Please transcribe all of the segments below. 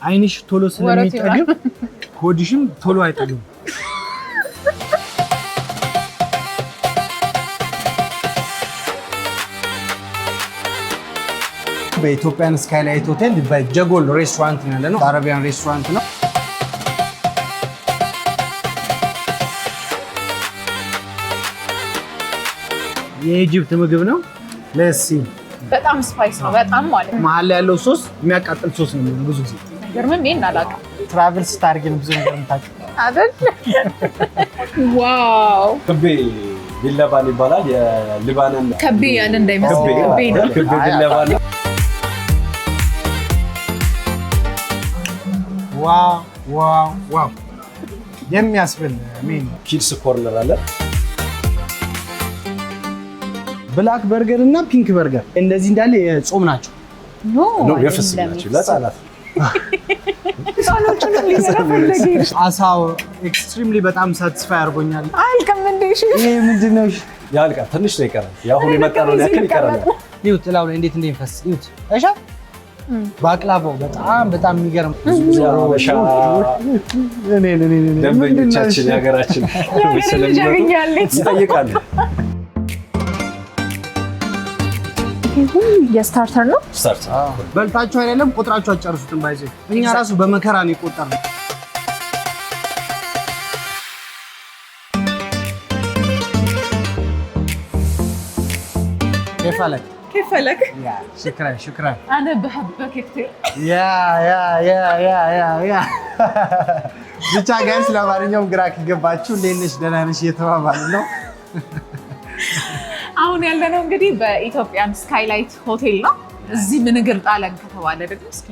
አይንሽ ቶሎ ስለሚጠግብ ሆድሽም ቶሎ አይጠግም። በኢትዮጵያን ስካይላይት ሆቴል በጀጎል ሬስቶራንት ነው ያለነው። አረቢያን ሬስቶራንት ነው። የኢጂፕት ምግብ ነው። ለሲ በጣም ስፓይስ ነው። በጣም ማለት ነው። መሀል ላይ ያለው ሶስ የሚያቃጥል ሶስ ነው የሚሆነው ብዙ ጊዜ። ገርመም ይሄን አላውቅም። ትራቨል ስታርግ ነው ብዙ ነገር የምታውቂው አይደል? ዋው ክቤ ቢለባን ይባላል። የሊባኖን ከቤ ያለ እንዳይመስል ክቤ ነው። ክቤ ቢለባን። ዋው ዋው ዋው የሚያስብል ሜኑ። ኪድስ ኮርነር አለ። ብላክ በርገር እና ፒንክ በርገር እንደዚህ እንዳለ የጾም ናቸው። ኖ የፍስክ ናቸው ለህፃናት። አሳው ኤክስትሪምሊ በጣም ሳቲስፋይ አድርጎኛል። አልከም እንዴሽ ይሄ ምንድን ነው? ያልቃል። ትንሽ ነው ይቀራል። ያሁን የመጣ ነው ያክል ይቀራል። ይሁት ጥላው ላይ እንዴት እንደሚፈስ ይሁት። እሺ ባቅላባው በጣም የሚገርም ደንበኞቻችን የሀገራችን ይጠይቃሉ። የስታርተር ነው። በልታችሁ አይደለም ቁጥራችሁ አጨርሱትም። ባይዘ እኛ ራሱ በመከራ ነው የቆጠርነው። كيف لك؟ شكرا. أنا بحبك كثير. يا ብቻ ጋይስ ለማንኛውም ግራ ከገባችሁ እንዴት ነሽ ደህና ነሽ እየተባባልን ነው። አሁን ያለነው እንግዲህ በኢትዮጵያን ስካይላይት ሆቴል ነው። እዚህ ምን እግር ጣለን ከተባለ ደግሞ እስኪ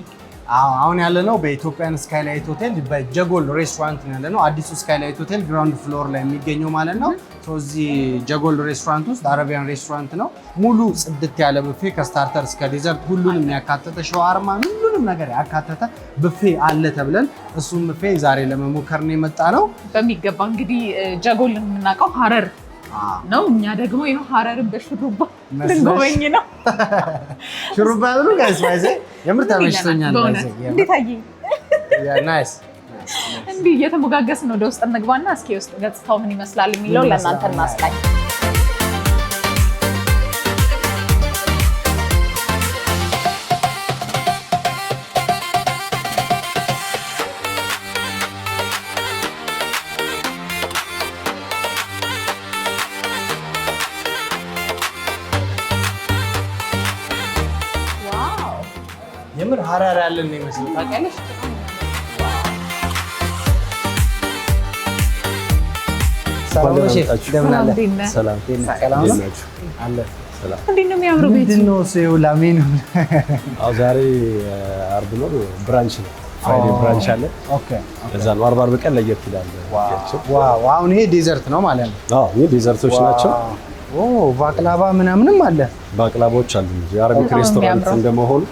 አሁን ያለነው በኢትዮጵያን ስካይላይት ሆቴል በጀጎል ሬስቶራንት ነው ያለነው። አዲሱ ስካይላይት ሆቴል ግራውንድ ፍሎር ላይ የሚገኘው ማለት ነው። እዚህ ጀጎል ሬስቶራንት ውስጥ አረቢያን ሬስቶራንት ነው። ሙሉ ጽድት ያለ ቡፌ ከስታርተር እስከ ዲዘርት ሁሉንም ያካተተ ሸዋርማ ሁሉንም ነገር ያካተተ ቡፌ አለ ተብለን እሱም ቡፌ ዛሬ ለመሞከር ነው የመጣ ነው። በሚገባ እንግዲህ ጀጎል የምናውቀው ሀረር ነው። እኛ ደግሞ ይሄው ሀረርን በሽሩባ ልንጎበኝ ነው። ሽሩባ ብሉ ጋይስ ባይዘ የምር ተመችቶኛል። ባይዘ እንዴት አየህ? ናይስ እንዲህ እየተሞጋገስን ወደ ውስጥ እንግባና እስኪ ውስጥ ገጽታው ምን ይመስላል የሚለው ለእናንተ እናስቃኝ። የምር ሀረር ያለን ነው ይመስል ታውቂያለሽ? ሰላም ነው ሼፍ፣ እንደምን አለ? ሰላም ነው አለ። ሰላም እንዴት ነው የሚያምረው ቤት? ምንድን ነው እሱ? ላሜን አዎ፣ ዛሬ አርብ ነው፣ ብራንች ነው። ፍራይዴ ብራንች አለ። ኦኬ፣ እዛ ነው አርብ ቀን ለየት ይላል። ዋው! አሁን ይሄ ዴዘርት ነው ማለት ነው? አዎ፣ ይሄ ዴዘርቶች ናቸው። ባቅላባ ምናምንም አለ። ባቅላቦች አሉ። የአረቢክ ሬስቶራንት እንደመሆኑ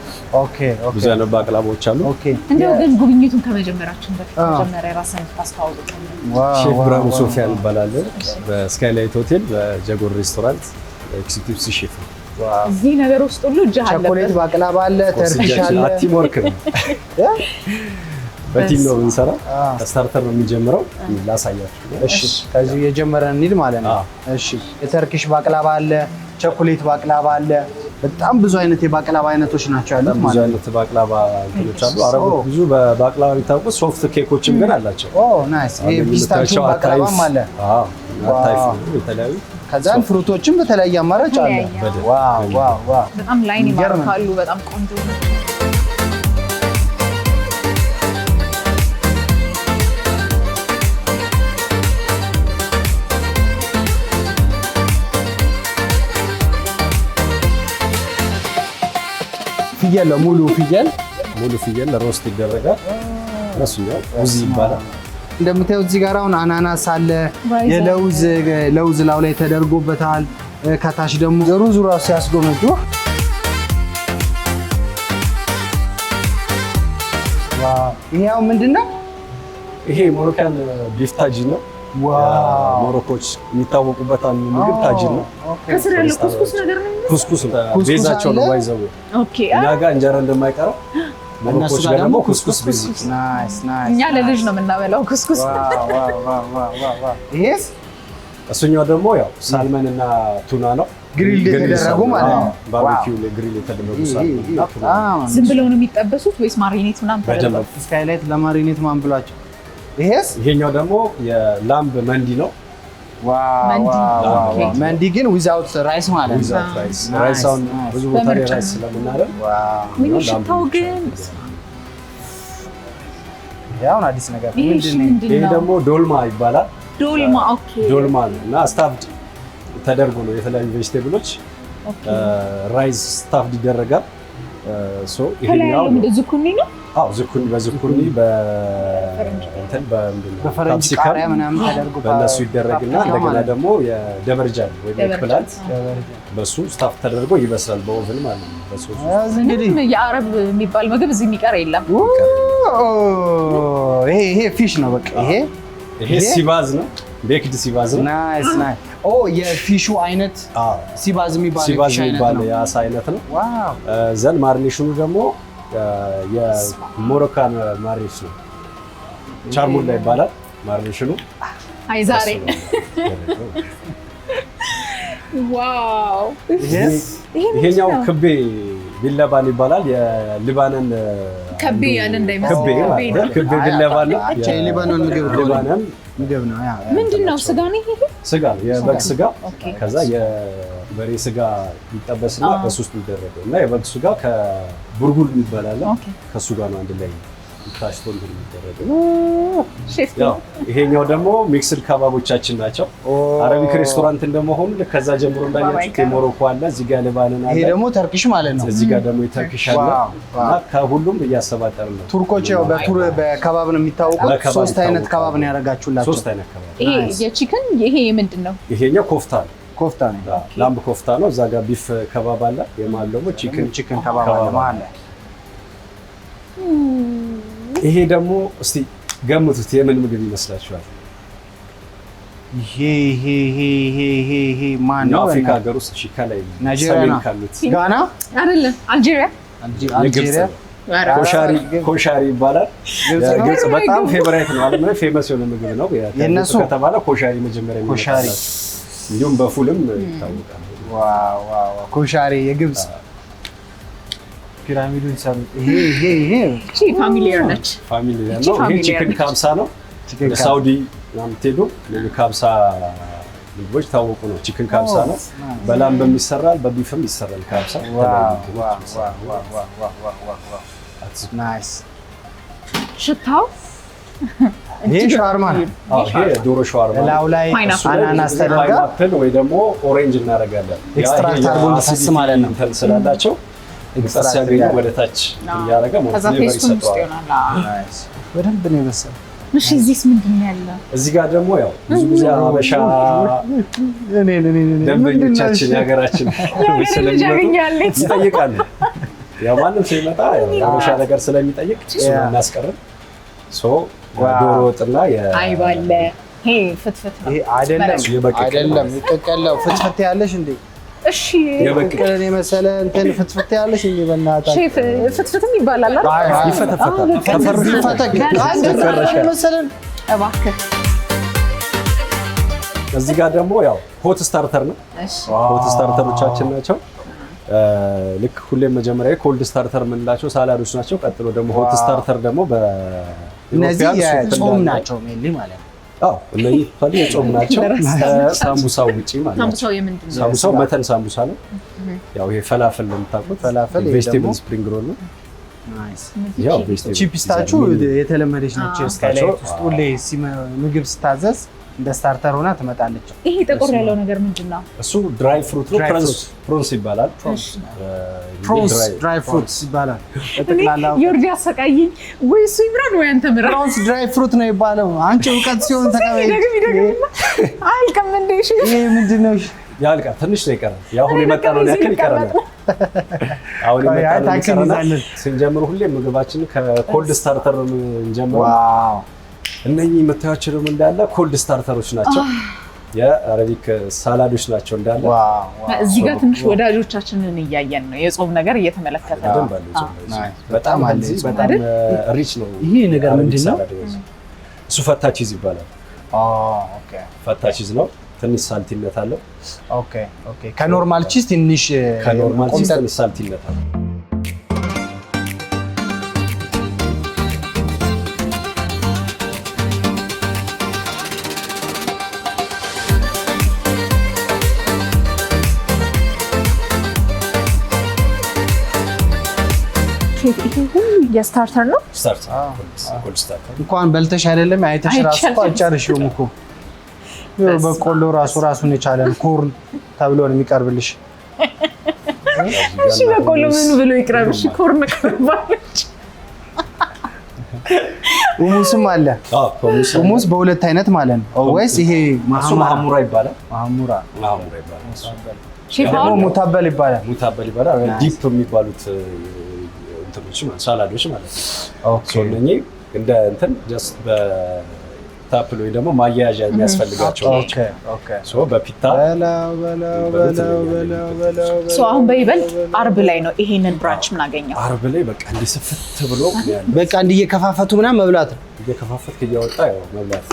ብዙ አይነት ባቅላቦች አሉ። እንደው ግን ጉብኝቱን ከመጀመራችን በፊት መጀመሪያ ራስን ታስተዋውቁ። ሼፍ ብርሃኑ ሶፊያን እንባላለን። በስካይላይት ሆቴል በጀጎል ሬስቶራንት ኤክዚኪዩቲቭ ሼፍ ነው። እዚህ ነገር ውስጥ ሁሉ እጅ አለበት። ቸኮሌት ባቅላባ አለ፣ ተርኪሽ አለ። ቲም ወርክ ነው። በቲም ነው የምንሰራው። ስታርተር ነው የሚጀምረው። ላሳያችሁ። እሺ፣ ከዚህ የጀመረን እንሂድ ማለት ነው። እሺ፣ የተርኪሽ ባቅላባ አለ፣ ቸኮሌት ባቅላባ አለ። በጣም ብዙ አይነት የባቅላባ አይነቶች ናቸው ያሉት ማለት ነው። ብዙ አይነት ባቅላባ እንትኖች አሉ። አረቦች ብዙ በባቅላባ የሚታወቁት ሶፍት ኬኮችም ግን አላቸው። ናይስ። ይሄ ፒስታቺዮ ባቅላባም አለ። ታይፍ የተለያዩ ከዛን ፍሩቶችም በተለያየ አማራጭ አለ። ዋው! በጣም ላይን ይማርካሉ። በጣም ቆንጆ ነው። ፍየል ሙሉ ፍየል ሮስት ይደረጋል። እሱኛው ውዚ ይባላል። እንደምታዩት እዚህ ጋር አሁን አናናስ አለ፣ የለውዝ ላው ላይ ተደርጎበታል። ከታች ደግሞ ሩዙ ራሱ ሲያስጎመጁ ይሄው ምንድነው? ይሄ ሞሮካን ቢፍ ታጂን ነው። ሞሮኮች የሚታወቁበት አንዱ ምግብ ታጂን ነው። ከስር ያለው ኩስኩስ ነገር ነው። ኩስኩስ ቤዛቸው ነው ባይዘው። ኦኬ፣ እኛ ጋር እንጀራ እንደማይቀረው ሞሮኮች ጋር ደግሞ ኩስኩስ ቤዚክ። ናይስ ናይስ። እኛ ለልጅ ነው የምናበላው ኩስኩስ። ይሄስ እሱኛው ደግሞ ያው ሳልመን እና ቱና ነው። ግሪል የተደረጉ ማለት ነው። ባርቢኪው ላይ ግሪል የተደረጉ ሳልመን እና ቱና። ዝም ብለው ነው የሚጠበሱት ወይስ ማሪኔት ምናምን ተደርገው? ስካይላይት ለማሪኔት ማን ብሏቸው? ይሄስ ይሄኛው ደግሞ የላምብ መንዲ ነው። ዋው መንዲ ግን ዊዛውት ራይስ ማለት ነው። ዊዛውት ራይስ ራይሳውን ብዙ ቦታ ላይ ራይስ ስለምናደርግ ምን ሽታው ግን ያው አዲስ ነገር ምንድነው? ይሄ ደግሞ ዶልማ ይባላል። ዶልማ ኦኬ። ዶልማ እና ስታፍድ ተደርጎ ነው የተለያዩ ቬጅቴብሎች ራይስ ስታፍድ ይደረጋል። ሶ ይሄኛው ዝኩኒ ነው። አዎ ዝኩኒ በዝኩኒ በእንትን በፈረንጅ ቃሪያ ምናምን ተደርጎ በእነሱ ይደረግና እንደገና ደግሞ የደበርጃን ወይ ፕላንት በሱ ስታፍ ተደርጎ ይበስላል በኦቨን ማለት ነው። በሱ እንግዲህ የአረብ የሚባል ምግብ እዚህ የሚቀር የለም። ይሄ ፊሽ ነው በቃ። ይሄ ሲባዝ ነው። ቤክድ ሲባዝ ነው። ናይስ ናይስ። የፊሹ አይነት ሲባዝ የሚባለው የአሳ አይነት ነው። ዋው ዘን ማሪኔሽኑ ደግሞ የሞሮካን ማሪኔሽን ነው። ቻርሙላ ይባላል ማሪኔሽኑ። አይ ዛሬ ዋው። ይሄኛው ክቤ ቢለባን ይባላል። የሊባኖን ክቤ ያን እንዳይመስል ክቤ ቢለባን ነው። የሊባኖን ምግብ ነው። ምንድነው? ስጋ ነው። ይሄ ስጋ ነው፣ የበግ ስጋ። ከዛ የበሬ ስጋ ይጠበስና በሱ ውስጥ ይደረጋል እና የበግ ስጋ ከቡርጉል ይባላል። ከሱ ጋር ነው አንድ ላይ ታሽቶ እንደሚደረገው። ያው ይሄኛው ደግሞ ሚክስድ ከባቦቻችን ናቸው። አረቢክ ሬስቶራንት እንደመሆኑ ከዛ ጀምሮ እንዳያችሁት የሞሮኮ አለ፣ እዚህ ጋር ሊባኖን አለ። ይሄ ደግሞ ተርኪሽ ማለት ነው። እዚህ ጋር ደግሞ የተርኪሽ አለ እና ከሁሉም እያሰባጠርን ነው። ቱርኮች ያው በከባብ ነው የሚታወቁት። ሶስት አይነት ከባብ ነው ያደረጋችሁላችሁ። ሶስት አይነት ከባብ። ይሄ የቺክን ይሄ ምንድን ነው? ይሄኛው ኮፍታ ነው። ኮፍታ ነው። ላምብ ኮፍታ ነው። እዛ ጋር ቢፍ ከባብ አለ። የማል ደግሞ ቺክን ከባብ አለ። ይሄ ደግሞ እስቲ ገምቱት የምን ምግብ ይመስላችኋል? ይሄ ማን ነው? አፍሪካ ሀገር ውስጥ እሺ፣ ከላይ ናይጄሪያ ካሉት ጋና አይደለም፣ አልጄሪያ። ኮሻሪ ይባላል። ግብጽ በጣም ፌቨራይት ነው አለ ማለት ፌመስ የሆነ ምግብ ነው። የነሱ ከተባለ ኮሻሪ መጀመሪያ ኮሻሪ፣ እንዲሁም በፉልም ይታወቃል። ዋው ኮሻሪ የግብጽ ፒራሚዱን ሰሩት። ይሄ ፋሚሊየር ነች። ፋሚሊየር ነው። ይሄ ቺክን ካብሳ ነው። ሳውዲ ምናምን ትሄዱ ካብሳ ምግቦች ታወቁ ነው። ቺክን ካብሳ ነው። በላም በሚሰራል በቢፍም ይሰራል ካብሳ። ናይስ ሽታው። ይሄ ሻርማ ነው። ይሄ ዶሮ ሻርማ ነው። ላው ላይ አናናስ ተደርጋ ፓይናፕል ወይ ደግሞ ኦሬንጅ እናደርጋለን። ኤክስትራክት አድርጎ እንዲስስ ማለት ነው። እንትን ስላላቸው ኤክስትራ ሲያገኙ ወደታች ያረጋ ማለት ነው። ናይስ በደንብ ነው የበሰለው። እሺ እዚህስ ምንድን ነው ያለው? እዚህ ጋር ደግሞ ያው ብዙ ጊዜ አበሻ ደንበኞቻችን የሀገራችን ስለሚመጡ ይጠይቃሉ። ያው ማንም ሲመጣ አበሻ ነገር ስለሚጠይቅ እሱን እናስቀርም። ዶሮ ወጥና አይባለ ይሄ ፍትፍት ነው። ይሄ አይደለም ይቀቀለው ፍትፍት ያለሽ እንዴ? እሺ የበቀለን የመሰለ እንትን ፍትፍት ያለሽ እንዴ? በእናትህ ሼፍ ፍትፍትም ይባላል አይደል? ይፈተፈታል። ተፈርሽ መሰለን እባክህ። እዚህ ጋር ደግሞ ያው ሆት ስታርተር ነው። ሆት ስታርተሮቻችን ናቸው። ልክ ሁሌም መጀመሪያ ኮልድ ስታርተር የምንላቸው ሳላዶች ናቸው። ቀጥሎ ደግሞ ሆት ስታርተር ደግሞ እነዚህ የጾም ናቸው ሜንሊ ማለት ነው። አዎ እነዚህ ፈሊ የጾም ናቸው። ሳምቡሳው ውጪ ማለት ነው። ሳምቡሳው የምንድን ነው? ሳምቡሳው መተን ሳምቡሳ ነው። ያው ይሄ ፈላፈል ነው የምታውቁት። ፈላፈል ቬጅቴብል ስፕሪንግ ሮል ነው። ናይስ። ያው ቬጅቴብል ቺፕስታችሁ የተለመደች ነች። ስካይላይት ውስጥ ሁሌ ምግብ ስታዘዝ እንደ ስታርተር ሆና ትመጣለች። ይሄ ጥቁር ያለው ነገር ምንድን ነው? እሱ ድራይ ፍሩት ነው። ፕሮንስ ይባላል። ፕሮንስ ድራይ ፍሩትስ ይባላል። እጠቅላላው ዮርዲ አሰቃየኝ። ወይ እሱ ይምራን ወይ አንተ ምራ። ፕሮንስ ድራይ ፍሩት ነው ይባለው። አንቺ እውቀት ሲሆን ተቀበይ። አልቀም እንደ እሺ፣ ይሄ ምንድን ነው? ያልቃል። ትንሽ ነው የቀረው። ያው አሁን የመጣነው ያክል ይቀራል። አሁን የመጣነው ይቀራል። ስንጀምር ሁሌ ምግባችንን ከኮልድ ስታርተር እንጀምር። ዋው እነኚህ የምታያቸው ደግሞ እንዳለ ኮልድ ስታርተሮች ናቸው። የአረቢክ ሳላዶች ናቸው እንዳለ። እዚህ ጋር ትንሽ ወዳጆቻችንን እያየን ነው። የጾም ነገር እየተመለከተ ነው። በጣም ሪች ነው። ይሄ ነገር ምንድነው? እሱ ፈታ ቺዝ ይባላል። ፈታ ቺዝ ነው። ትንሽ ሳልቲነት አለው። ከኖርማል ቺዝ ትንሽ ሳልቲነት አለው። ይሄ ሁሉ የስታርተር ነው። ስታርተር እንኳን በልተሽ አይደለም አይተሽ ራሱ አጨርሽውም እኮ በቆሎ ራሱን የቻለ ኮርን ተብሎ ነው የሚቀርብልሽ። እሺ በቆሎ ምን ብሎ ይቅርብ? እሺ ኮርን ቀርባለች። ሙስም አለ። ሙስ በሁለት አይነት ማለት ነው ወይስ ይሄ ማህሙራ ይባላል? ማህሙራ ይባላል። ደግሞ ሙታበል ይባላል። ዲፕ የሚባሉት ሳላዶች ማለት ነው። ሶልኝ እንደ እንትን ጀስት በታፕል ወይ ደግሞ ማያያዣ የሚያስፈልጋቸው ሶ በፒታ አሁን በይበልጥ አርብ ላይ ነው ይሄንን ብራንች ምናገኘው። አርብ ላይ በቃ እንዲህ ስፍት ብሎ በቃ እንዲህ እየከፋፈቱ ምናምን መብላት ነው። እየከፋፈትክ እያወጣ ያው መብላት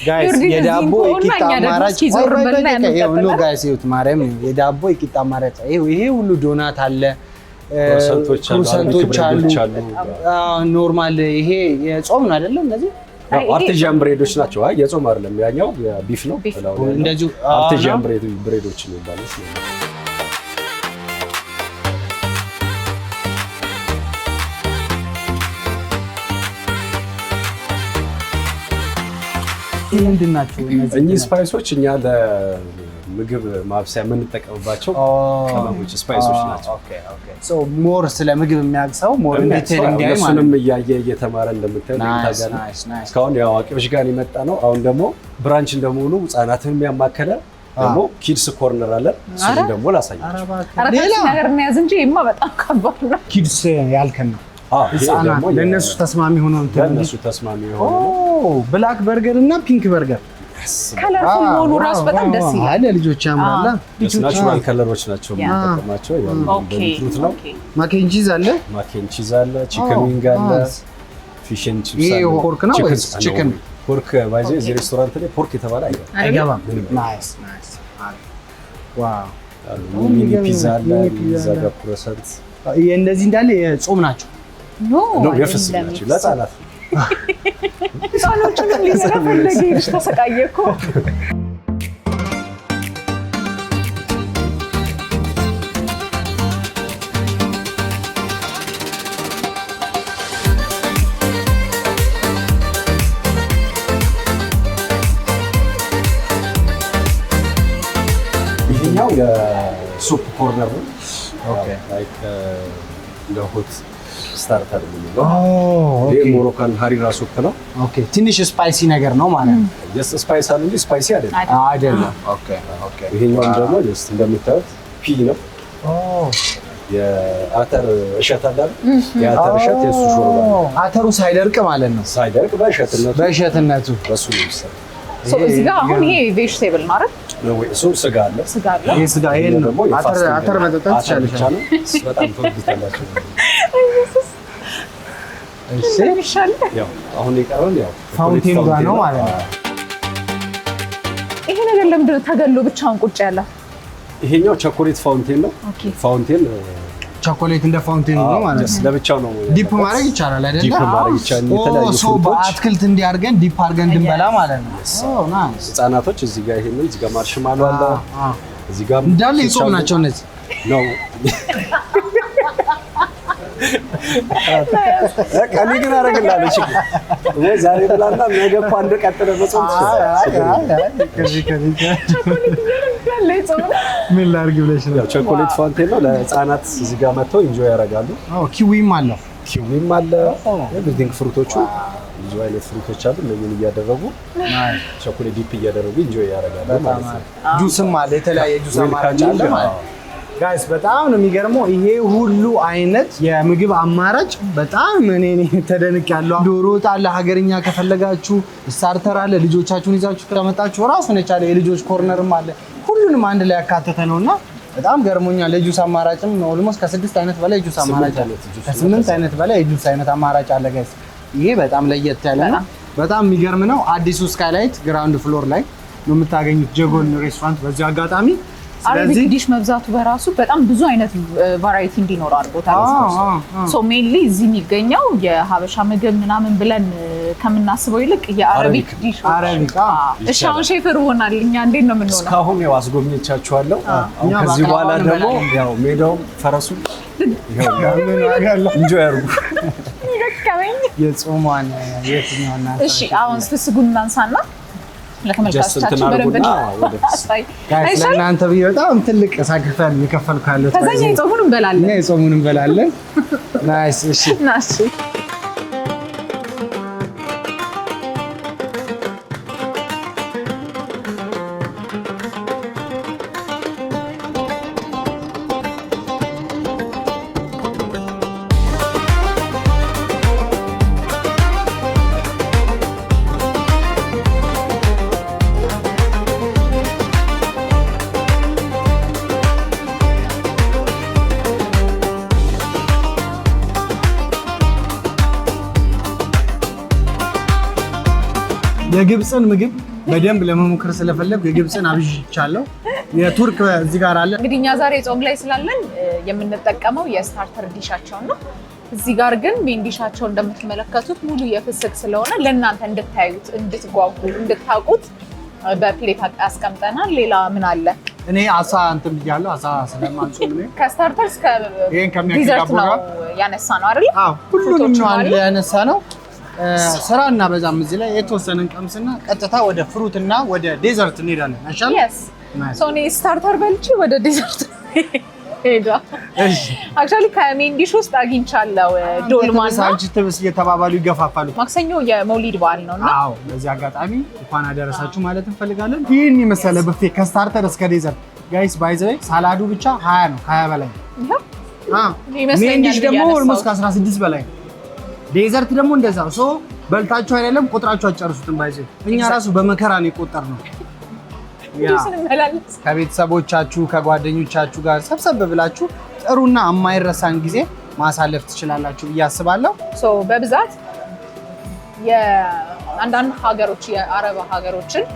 ጋይስ የዳቦ የቂጣ አማራጭ ነው። ጋይስ ይሁት ማርያም የዳቦ የቂጣ አማራጭ ይሄ ሁሉ ዶናት አለ፣ ክሩሰንቶች አሉ። ኖርማል ይሄ የጾም ነው አይደለም? እነዚህ አርቲዣን ብሬዶች ናቸው። አይ የጾም አይደለም፣ ያኛው ቢፍ ነው። እንደዚሁ አርቲዣን ብሬዶች ነው የሚባሉት። ምንድን ናቸው እነዚህ ስፓይሶች? እኛ ለምግብ ማብሰያ የምንጠቀምባቸው ቅመሞች ስፓይሶች ናቸው። ሶ ሞር ስለ ምግብ የሚያግሰው ሞር ዲቴል እንዲያይ ማለት ነው። እያየ እየተማረ እንደምታየው ታጋለ እስካሁን የአዋቂዎች ጋር የመጣ ነው። አሁን ደግሞ ብራንች እንደመሆኑ ህጻናትን የሚያማከለ ደግሞ ኪድስ ኮርነር አለ። እሱን ደግሞ ላሳያችሁ። ሌላ ነገር የሚያዝ እንጂ ይሄማ በጣም ከባድ ነው። ኪድስ ያልከን ነው ህጻናት ለነሱ ተስማሚ ሆኖ ለነሱ ተስማሚ ሆኖ ብላክ በርገር እና ፒንክ በርገር ከለርፉል ሆኖ ራሱ በጣም ደስ ይላል። ልጆች ያምራል። ናቹራል ከለሮች ናቸው የምንጠቀማቸው። ፍሩት ነው። ማኬን ቺዝ አለ፣ ቺክን ዊንግ አለ፣ ፊሽ ኤንድ ቺፕስ አለ። ይሄ ፖርክ ነው ወይስ ቺክን? ፖርክ ባይዘ እዚህ ሬስቶራንት ላይ ፖርክ የተባለ አይገባም። ናይስ ዋው። ሚኒ ፒዛ አለ፣ ፒዛ ጋር ክሮሰንት። እንደዚህ እንዳለ የጾም ናቸው ነው የፍስክ ናቸው ለህፃናት። ህፃኖቹን ሊሰራ ፈለገ ይልሽ ተሰቃየ እኮ። ይሄኛው የሱፕ ኮርነር ነው። ላይክ ለሆት ስታርተር ነው። ይሄ ሞሮካን ሀሪራ ሱፕ ነው። ትንሽ ስፓይሲ ነገር ነው ማለት ነው። ጀስት ስፓይስ አለ እንጂ ስፓይሲ አይደለም። ይሄኛው ደግሞ ጀስት እንደምታዩት ፒ ነው። የአተር እሸት አለ። የአተር እሸት የሱ ሾርባ ነው። አተሩ ሳይደርቅ ማለት ነው። ሳይደርቅ በእሸትነቱ በሱ ነው የሚሰራው። እዚህ ጋር አሁን ይሄ ቬጅቴብል ማለት ነው ወይ? እሱ ስጋ አለ። ይሄ ስጋ ይሄን ነው። አተር መጠጣት ትችላለሽ። በጣም ተወድታላችሁ። እሺ ያው አሁን የቀረን ያው ፋውንቴኑ ጋር ነው ማለት ነው። ይሄ ነገር ለምንድን ነው ተገሎ ብቻውን ቁጭ ያለው? ይሄኛው ቸኮሌት ፋውንቴን ነው። ፋውንቴን ቾኮሌት እንደ ፋውንቴን ነው ማለት ነው። ለብቻው ነው። ዲፕ ማድረግ ይቻላል አይደል? ዲፕ ማድረግ ይቻላል። የተለያዩ ፍሩቶች በአትክልት እንዲያርገን ዲፕ አድርገን እንድንበላ ማለት ነው። ናይስ። ህጻናቶች እዚህ ጋር ይሄንን እዚህ ጋር ማርሽማሎ አለ። እዚህ ጋር እንዳለ የጾም ናቸው እነዚህ ነው። ቀኒ ግን አደረግላለሁ። ወይ ዛሬ ብላና ነገ እኮ አንድ ቀጥለ መጾም ምን ላድርግ ብለሽ ነው? ቸኮሌት ፋውንቴን ነው። ለህፃናት እዚህ ጋር መጥተው ኢንጆይ ያደርጋሉ። ኪዊም አለው። ኪዊም አለ። ኤቭሪቲንግ ፍሩቶቹ ብዙ አይነት ፍሩቶች አሉ። እነዚህን እያደረጉ ቸኮሌት ዲፕ እያደረጉ ኢንጆይ ያደርጋሉ ማለት ነው። ጁስም አለ። የተለያየ ጁስ አማራጭ አለ ማለት ነው። ጋይስ በጣም ነው የሚገርመው ይሄ ሁሉ አይነት የምግብ አማራጭ በጣም እኔ ተደንቄያለሁ። ዶሮ ወጥ አለ፣ ሀገርኛ ከፈለጋችሁ ስታርተር አለ፣ ልጆቻችሁን ይዛችሁ ከመጣችሁ ራሱን የቻለ የልጆች ኮርነርም አለ። ሁሉንም አንድ ላይ ያካተተ ነውና በጣም ገርሞኛል። የጁስ አማራጭም ኦልሞስት ከ6 አይነት በላይ ጁስ አማራጭ አለ። ከ8 አይነት በላይ የጁስ አይነት አማራጭ አለ ጋይስ። ይሄ በጣም ለየት ያለ ነው። በጣም የሚገርም ነው። አዲሱ ስካይላይት ግራውንድ ፍሎር ላይ ነው የምታገኙት ጀጎል ሬስቶራንት። በዚህ አጋጣሚ አረቢክ ዲሽ መብዛቱ በራሱ በጣም ብዙ አይነት ቫራይቲ እንዲኖር አድርጎታል። ሶ ሜንሊ እዚህ የሚገኘው የሀበሻ ምግብ ምናምን ብለን ከምናስበው ይልቅ የአረቢክ ዲሽ አረቢክ። እሺ አሁን ሼፈር ሆናል። እኛ እንዴት ነው የምንሆነው? እስካሁን ያው አስጎብኝቻችኋለሁ። አሁን ከዚህ በኋላ ደግሞ ያው ሜዳውም ፈረሱ ኢንጆይ አድርጉ። የጾሟን የትኛውና እሺ አሁን ፍስጉን እናንሳና ለተመልካቾቻችን በደንብ ለእናንተ ብዬ በጣም ትልቅ ሳክሪፋይስ የከፈልኩ ያለሁት ከዛ የጾሙን እንበላለን። የጾሙን እንበላለን። ናይስ። እሺ ናይስ። የግብፅን ምግብ በደንብ ለመሞከር ስለፈለኩ የግብፅን አብዥቻለሁ። የቱርክ እዚህ ጋር አለ። እንግዲህ እኛ ዛሬ ጾም ላይ ስላለን የምንጠቀመው የስታርተር ዲሻቸውን ነው። እዚህ ጋር ግን ሜን ዲሻቸው እንደምትመለከቱት ሙሉ የፍስክ ስለሆነ ለእናንተ እንድታዩት፣ እንድትጓጉ፣ እንድታውቁት በፕሌት አስቀምጠናል። ሌላ ምን አለ? እኔ አሳ እንትን ብያለሁ። አሳ ስለማንጾም ነው ከስታርተር እስከ ዲዘርት ነው ያነሳ ነው አይደል? አዎ ሁሉንም ነው አንድ ላይ ያነሳ ነው። ስራ እና በዛም እዚህ ላይ የተወሰነን ቀምስና ቀጥታ ወደ ፍሩት እና ወደ ዴዘርት እንሄዳለን። አይሻልም? yes so እኔ ስታርተር በልቼ ወደ ዴዘርት ሄዳ አክቹአሊ ከሜን ዲሽ ውስጥ አግኝቻለሁ ዶልማና ሳንቺ ትብስ እየተባባሉ ይገፋፋሉ። ማክሰኞ የመውሊድ በዓል ነውና አዎ በዚህ አጋጣሚ እንኳን አደረሳችሁ ማለት እንፈልጋለን። ይህን የመሰለ ብፌ ከስታርተር እስከ ዴዘርት ጋይስ ባይ ዘ ወይ ሳላዱ ብቻ 20 ነው፣ 20 በላይ ሜን ዲሽ ደግሞ ኦልሞስት ከ16 በላይ ነው። ዴዘርት ደግሞ እንደዛው ሶ በልታችሁ አይደለም ቁጥራችሁ አጨርሱትም። ባይዘ እኛ ራሱ በመከራ ነው የቆጠርነው። ከቤተሰቦቻችሁ ከጓደኞቻችሁ ጋር ሰብሰብ ብላችሁ ጥሩና የማይረሳን ጊዜ ማሳለፍ ትችላላችሁ ብዬ አስባለሁ። ሶ በብዛት የአንዳንድ ሀገሮች የአረብ ሀገሮችን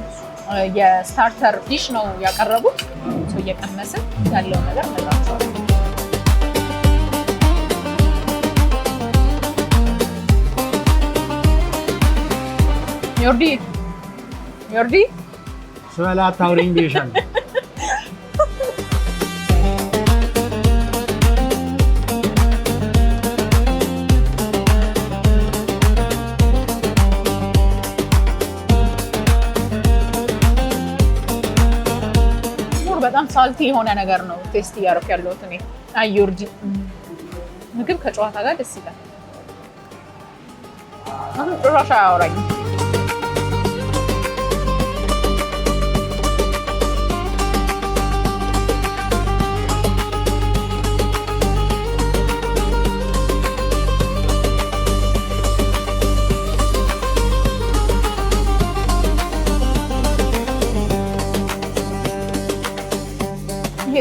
የስታርተር ዲሽ ነው ያቀረቡት። ሶ እየቀመስን ያለው ነገር መላችኋል። ዮርዲ ስበላ አታውሪኝ ብዬሻለሁ። በጣም ሳልቲ የሆነ ነገር ነው ቴስት እያደረኩ ያለሁት እኔ። አይ ዮርዲ ምግብ ከጨዋታ ጋር ደስ ይላል። አሁን ጭራሽ አያወራኝም።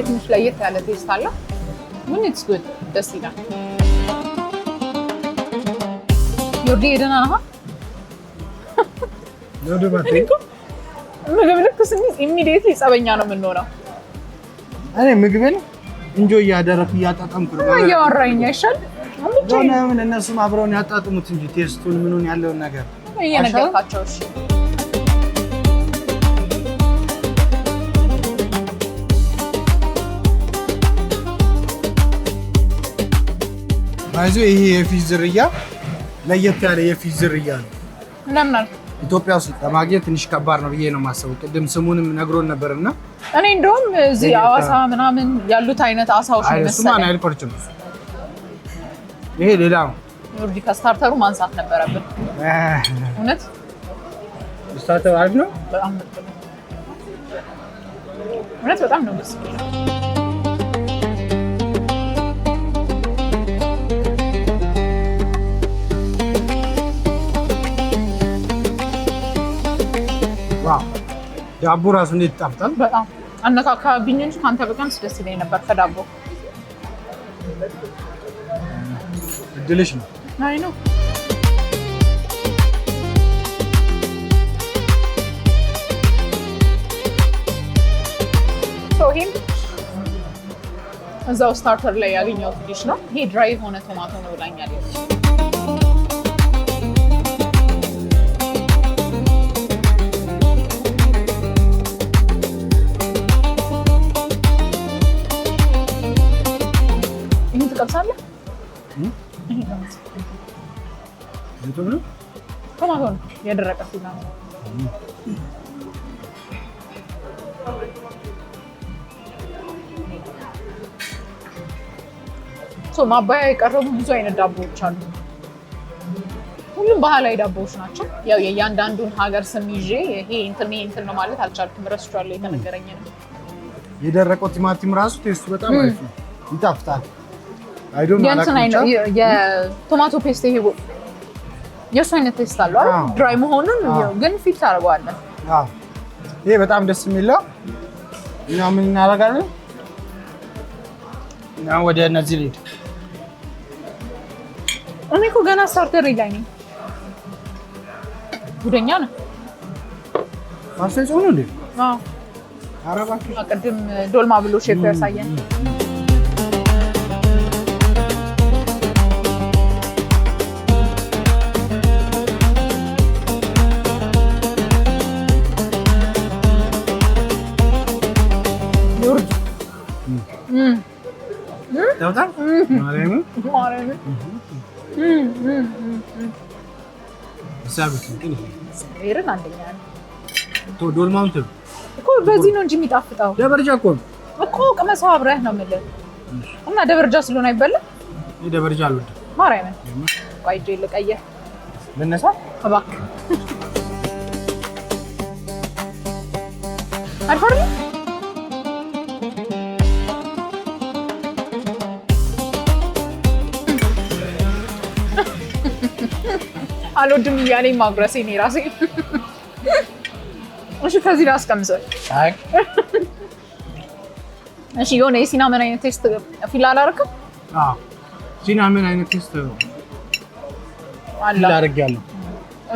ትንሽ ለየት ያለ ቴስት አለው ግን ኢትስ ጉድ ደስ ይላል። ዮርዲ ሄደና ነው ምግብ ልክ ስንይዝ ኢሚዲየትሊ ጸበኛ ነው የምንሆነው። እኔ ምግብን እንጆይ እያደረኩ እያጣጣምኩ ነው። እያወራኝ አይሻል ምን እነሱም አብረውን ያጣጥሙት እንጂ ቴስቱን ምኑን ያለውን ነገር እየነገርካቸው። እሺ ባይዞ ይሄ የፊሽ ዝርያ ለየት ያለ የፊሽ ዝርያ ነው። ለምን ኢትዮጵያ ውስጥ ለማግኘት ትንሽ ከባድ ነው ብዬ ነው የማስበው። ቅድም ስሙንም ነግሮን ነበርና እኔ እንደውም እዚህ አዋሳ ምናምን ያሉት አይነት አሳዎች ነው መሰለኝ። እሱማ ናይል ፐርች ነው። ይሄ ሌላ ነው። ዮርዲ ከስታርተሩ ማንሳት ነበረብን። እውነት ስታርተሩ አሪፍ ነው። እውነት በጣም ነው ደስ የሚለው። ዳቦ ራሱ እንዴት ይጣፍጣል። በጣም አነካካብኝ እንጂ ካንተ በጣም ደስ ይለኝ ነበር ከዳቦ። እድልሽ ነው። አይ ነው ይሄም እዛው ስታርተር ላይ ያገኘሁት ዲሽ ነው። ይሄ ድራይ የሆነ ቶማቶ ነው ብላኛለች። ይሄን ትቀምሳለህ? ቶማቶ ነው የደረቀ ሲና ነው። ማባያ የቀረቡ ብዙ አይነት ዳቦዎች አሉ። ሁሉም ባህላዊ ዳቦዎች ናቸው። ያው የእያንዳንዱን ሀገር ስም ይዤ ይሄ እንትን ነው ማለት አልቻልኩም። ረስቼዋለሁ የተነገረኝ ነው። የደረቀው ቲማቲም ራሱ ቴስቱ በጣም አሪፍ ነው፣ ይጣፍጣል። የቶማቶ ፔስት ይሄ የእሱ አይነት ቴስት አለው አይደል? ድራይ መሆኑን ግን ፊት ታደርገዋለን። ይሄ በጣም ደስ የሚለው እኛ ምን እናደርጋለን? ወደ እነዚህ ልሂድ። እኔ እኮ ገና ስታርተር ላይ ነኝ። ጉደኛ ነው። ማስተር ጾም ነው እንዴ? አዎ። አረባችሁ ቅድም ዶልማ ብሎ ሼፍ ያሳየን። ታውታ ማለሙ ሳብት እንትን ይሄን አንደኛ ነው ዶልማውን እኮ በዚህ ነው እንጂ የሚጣፍጠው። ደበርጃ እኮ ቅመሰው አብረህ ነው የምልህ። እና ደበርጃ ስለሆነ አይበላም። ይሄ ደበርጃ አልወድም። ማርያምን ቆይ እጄ ልቀየር ልነሳ እባክህ። አልፈርም አልወድም እያለኝ ማጉረሴ እኔ ራሴ። እሺ ከዚህ ላይ አስቀምሰው። እሺ የሆነ የሲናመን አይነት ቴስት ፊል አላደረክም? አዎ ሲናመን አይነት ቴስት አለ አድርጌያለሁ።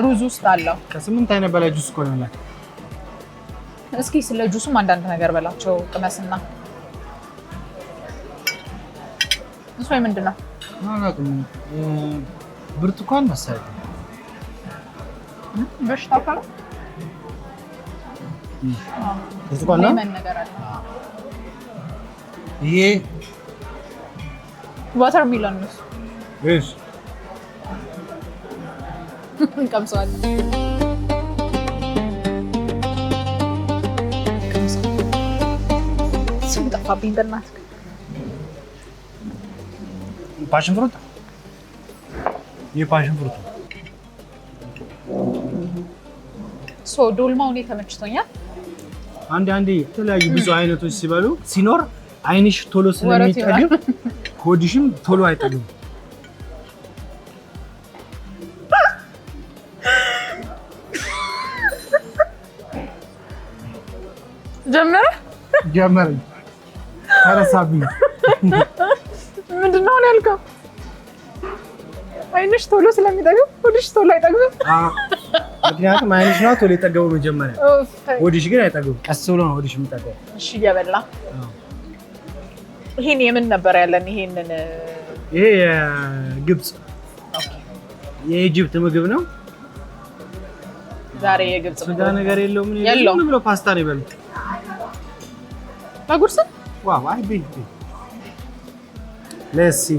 ሩዝ ውስጥ አለው። ከ8 አይነት በላይ ጁስ እኮ ነው ያለው። እስኪ ስለ ጁሱም አንዳንድ ነገር በላቸው ቅመስና። እሱ ወይ ምንድን ነው? ብርቱካን መሰለኝ። በሽታ ካለ ብርቱካን ነው ነገር አለ። ይሄ ዋተር ሚሎን ነው። እሺ ቀምሰዋል። ስም ጠፋብኝ በእናትህ። ፓሽን ፍሩት የፓሽን ፍሩት ዶልማው እኔ ተመችቶኛል። አንዴ የተለያዩ ብዙ አይነቶች ሲበሉ ሲኖር አይንሽ ቶሎ ስለሚጠግብ ሆድሽም ቶሎ አይጠግብም። ጀመረ ተረሳብኝ። ምንድን ነው ያልከው? አይንሽ ቶሎ ስለሚጠግብ ሆድሽ ቶሎ አይጠግብም። ምክንያቱም አይንሽ ነው ቶሎ የጠገበው መጀመሪያ፣ ሆድሽ ግን አይጠግብም። ቀስ ብሎ ነው ሆድሽ የሚጠገበው። እሺ እየበላ ይሄን የምን ነበር ያለን? ይሄ የግብፅ የኢጅፕት ምግብ ነው። ዛሬ የግብፅ ስጋ ነገር የለውም። ምን ብሎ ፓስታ ነው የበሉት ለጉርስ? ዋው አይ ቢ ሌትስ ሲ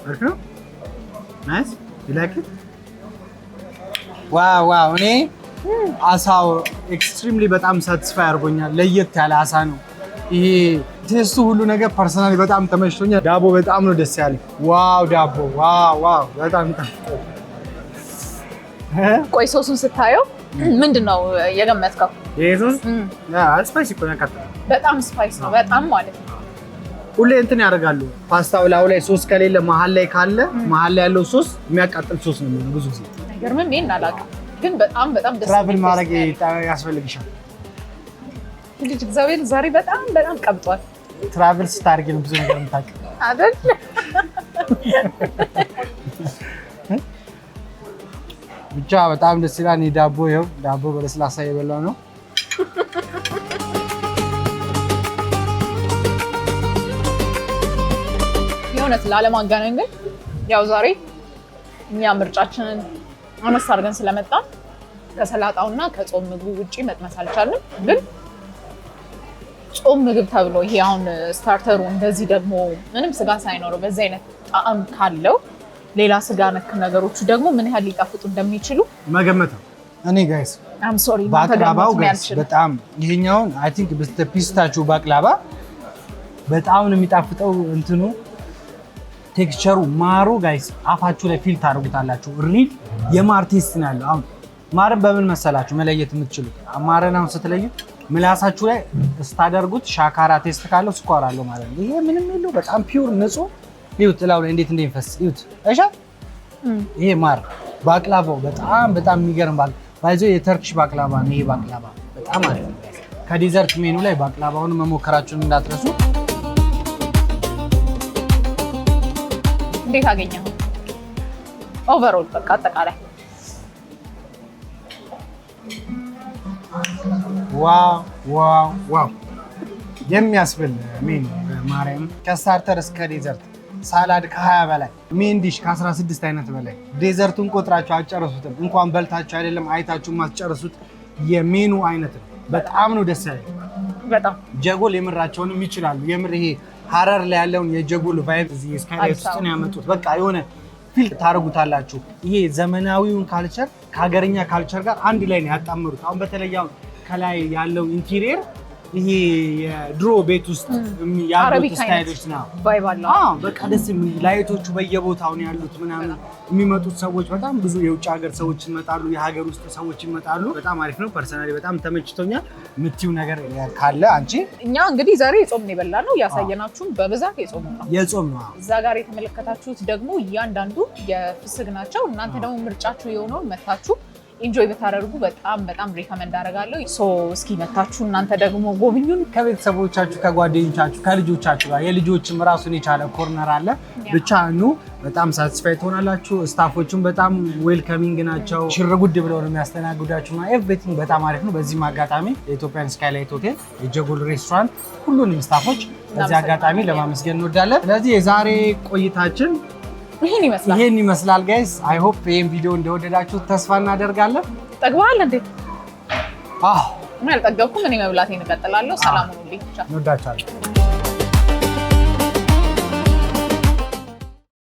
አሪፍ ነው። ናይስ ዩ ላይክ ኢት? ዋው እኔ አሳው ኤክስትሪምሊ በጣም ሳቲስፋይ አድርጎኛል። ለየት ያለ አሳ ነው ይሄ። ቴስቱ ሁሉ ነገር ፐርሰናሊ በጣም ተመችቶኛል። ዳቦ በጣም ነው ደስ ያለኝ። ዋው ዳቦ ዋው በጣም ይጣፍጣል። ቆይ ሶሱን ስታየው ምንድን ነው የገመትከው? የሶስ ስፓይስ እኮ ነው። በጣም ስፓይስ ነው፣ በጣም ማለት ነው። ሁሌ እንትን ያደርጋሉ። ፓስታው ላዩ ላይ ሶስ ከሌለ መሀል ላይ ካለ መሀል ላይ ያለው ሶስ የሚያቃጥል ሶስ ነው የሚሆነው ብዙ ጊዜ። አይገርምም? ይሄን አላውቅም። ግን በጣም በጣም ደስ ትራቭል ማድረግ ያስፈልግሻል። ልጅ እግዚአብሔር ዛሬ በጣም ቀብጧል። ትራቭል ስታደርጊ ነው ብዙ ነገር የምታውቂው አይደል? ብቻ በጣም ደስ ይላል። እኔ ዳቦ በለስላሳ የበላው ነው። የእውነት ላለማጋነን ግን ያው ዛሬ እኛ ምርጫችንን አነስ አድርገን ስለመጣ ከሰላጣውና ከጾም ምግቡ ውጪ መጥመስ አልቻልንም። ግን ጾም ምግብ ተብሎ ይሄ አሁን ስታርተሩ እንደዚህ ደግሞ ምንም ስጋ ሳይኖረው በዚህ አይነት ጣዕም ካለው ሌላ ስጋ ነክ ነገሮቹ ደግሞ ምን ያህል ሊጣፍጡ እንደሚችሉ መገመት ነው። እኔ ጋይስ አም ሶሪ ባቅላባው ጋይስ በጣም ይሄኛውን አይ ቲንክ ፒስታችሁ ባቅላባ በጣም ነው የሚጣፍጠው። እንትኑ ቴክስቸሩ ማሩ ጋይስ አፋችሁ ላይ ፊል ታደርጉታላችሁ። ሪል የማር ቴስት ነው ያለው። አሁን ማርን በምን መሰላችሁ መለየት የምትችሉት? ማርን አሁን ስትለዩት ምላሳችሁ ላይ ስታደርጉት ሻካራ ቴስት ካለው ስኳር አለው ማለት ነው። ይሄ ምንም የለው በጣም ፒውር ንጹህ። ይሁት ጥላው ላይ እንዴት እንደሚፈስ ይሁት። እሺ ይሄ ማር ባቅላባው በጣም የሚገርም ባይዞ የተርኪሽ ባቅላባ ነው። ይሄ ባቅላባ በጣም አሪፍ ነው። ከዲዘርት ሜኑ ላይ ባቅላባውን መሞከራችሁን እንዳትረሱ። እንዴት አገኘው? ኦቨርኦል በቃ አጠቃላይ ዋው የሚያስብል ሜኑ ማርያም። ከስታርተር እስከ ዴዘርት ሳላድ ከ20 በላይ ሜን ዲሽ ከ16 አይነት በላይ ዴዘርቱን ቆጥራችሁ አጨረሱትም። እንኳን በልታችሁ አይደለም አይታችሁ ማስጨርሱት የሜኑ አይነት ነው። በጣም ነው ደስ ያለኝ። በጣም ጀጎል የምራቸውንም ይችላሉ። የምር ይሄ ሀረር ላይ ያለውን የጀጎል ቫይብ እዚህ ስካይላይት ውስጥ ነው ያመጡት። በቃ የሆነ ፊል ታደርጉታላችሁ። ይሄ ዘመናዊውን ካልቸር ከሀገረኛ ካልቸር ጋር አንድ ላይ ነው ያጣመሩት። አሁን በተለይ ከላይ ያለው ኢንቴሪየር ይሄ የድሮ ቤት ውስጥ ያሉት ስታይሎች ነው። በቃ ደስ የሚል ላይቶቹ በየቦታው ነው ያሉት ምናምን። የሚመጡት ሰዎች በጣም ብዙ የውጭ ሀገር ሰዎች ይመጣሉ፣ የሀገር ውስጥ ሰዎች ይመጣሉ። በጣም አሪፍ ነው። ፐርሰናሊ በጣም ተመችቶኛል። የምትይው ነገር ካለ አንቺ? እኛ እንግዲህ ዛሬ የጾም ነው የበላነው። ያሳየናችሁም በብዛት የጾም ነው። እዛ ጋር የተመለከታችሁት ደግሞ እያንዳንዱ የፍስግ ናቸው። እናንተ ደግሞ ምርጫችሁ የሆነውን መታችሁ ኢንጆይ ብታደርጉ በጣም ሪከመንድ አደርጋለሁ። እስኪ መታችሁ እናንተ ደግሞ ጎብኙን። ከቤተሰቦቻችሁ፣ ከጓደኞቻችሁ፣ ከልጆቻችሁ ጋር የልጆችም ራሱን የቻለ ኮርነር አለ። ብቻ ኑ፣ በጣም ሳቲስፋይ ትሆናላችሁ። ስታፎቹም በጣም ዌልከሚንግ ናቸው። ሽርጉድ ብለው ነው የሚያስተናግዷችሁ። ኤቭሪቲንግ በጣም አሪፍ ነው። በዚህም አጋጣሚ የኢትዮጵያን ስካይላይት ሆቴል፣ የጀጎል ሬስቶራንት ሁሉንም ስታፎች በዚህ አጋጣሚ ለማመስገን እንወዳለን። ስለዚህ የዛሬ ቆይታችን ይሄን ይመስላል ጋይስ። አይ ሆፕ ይሄን ቪዲዮ እንደወደዳችሁ ተስፋ እናደርጋለን። ጠግበሃል እንዴ? ምን አልጠገብኩም። እኔ መብላቴን እቀጥላለሁ። ሰላም ሁኑልኝ። እንወዳችኋለን።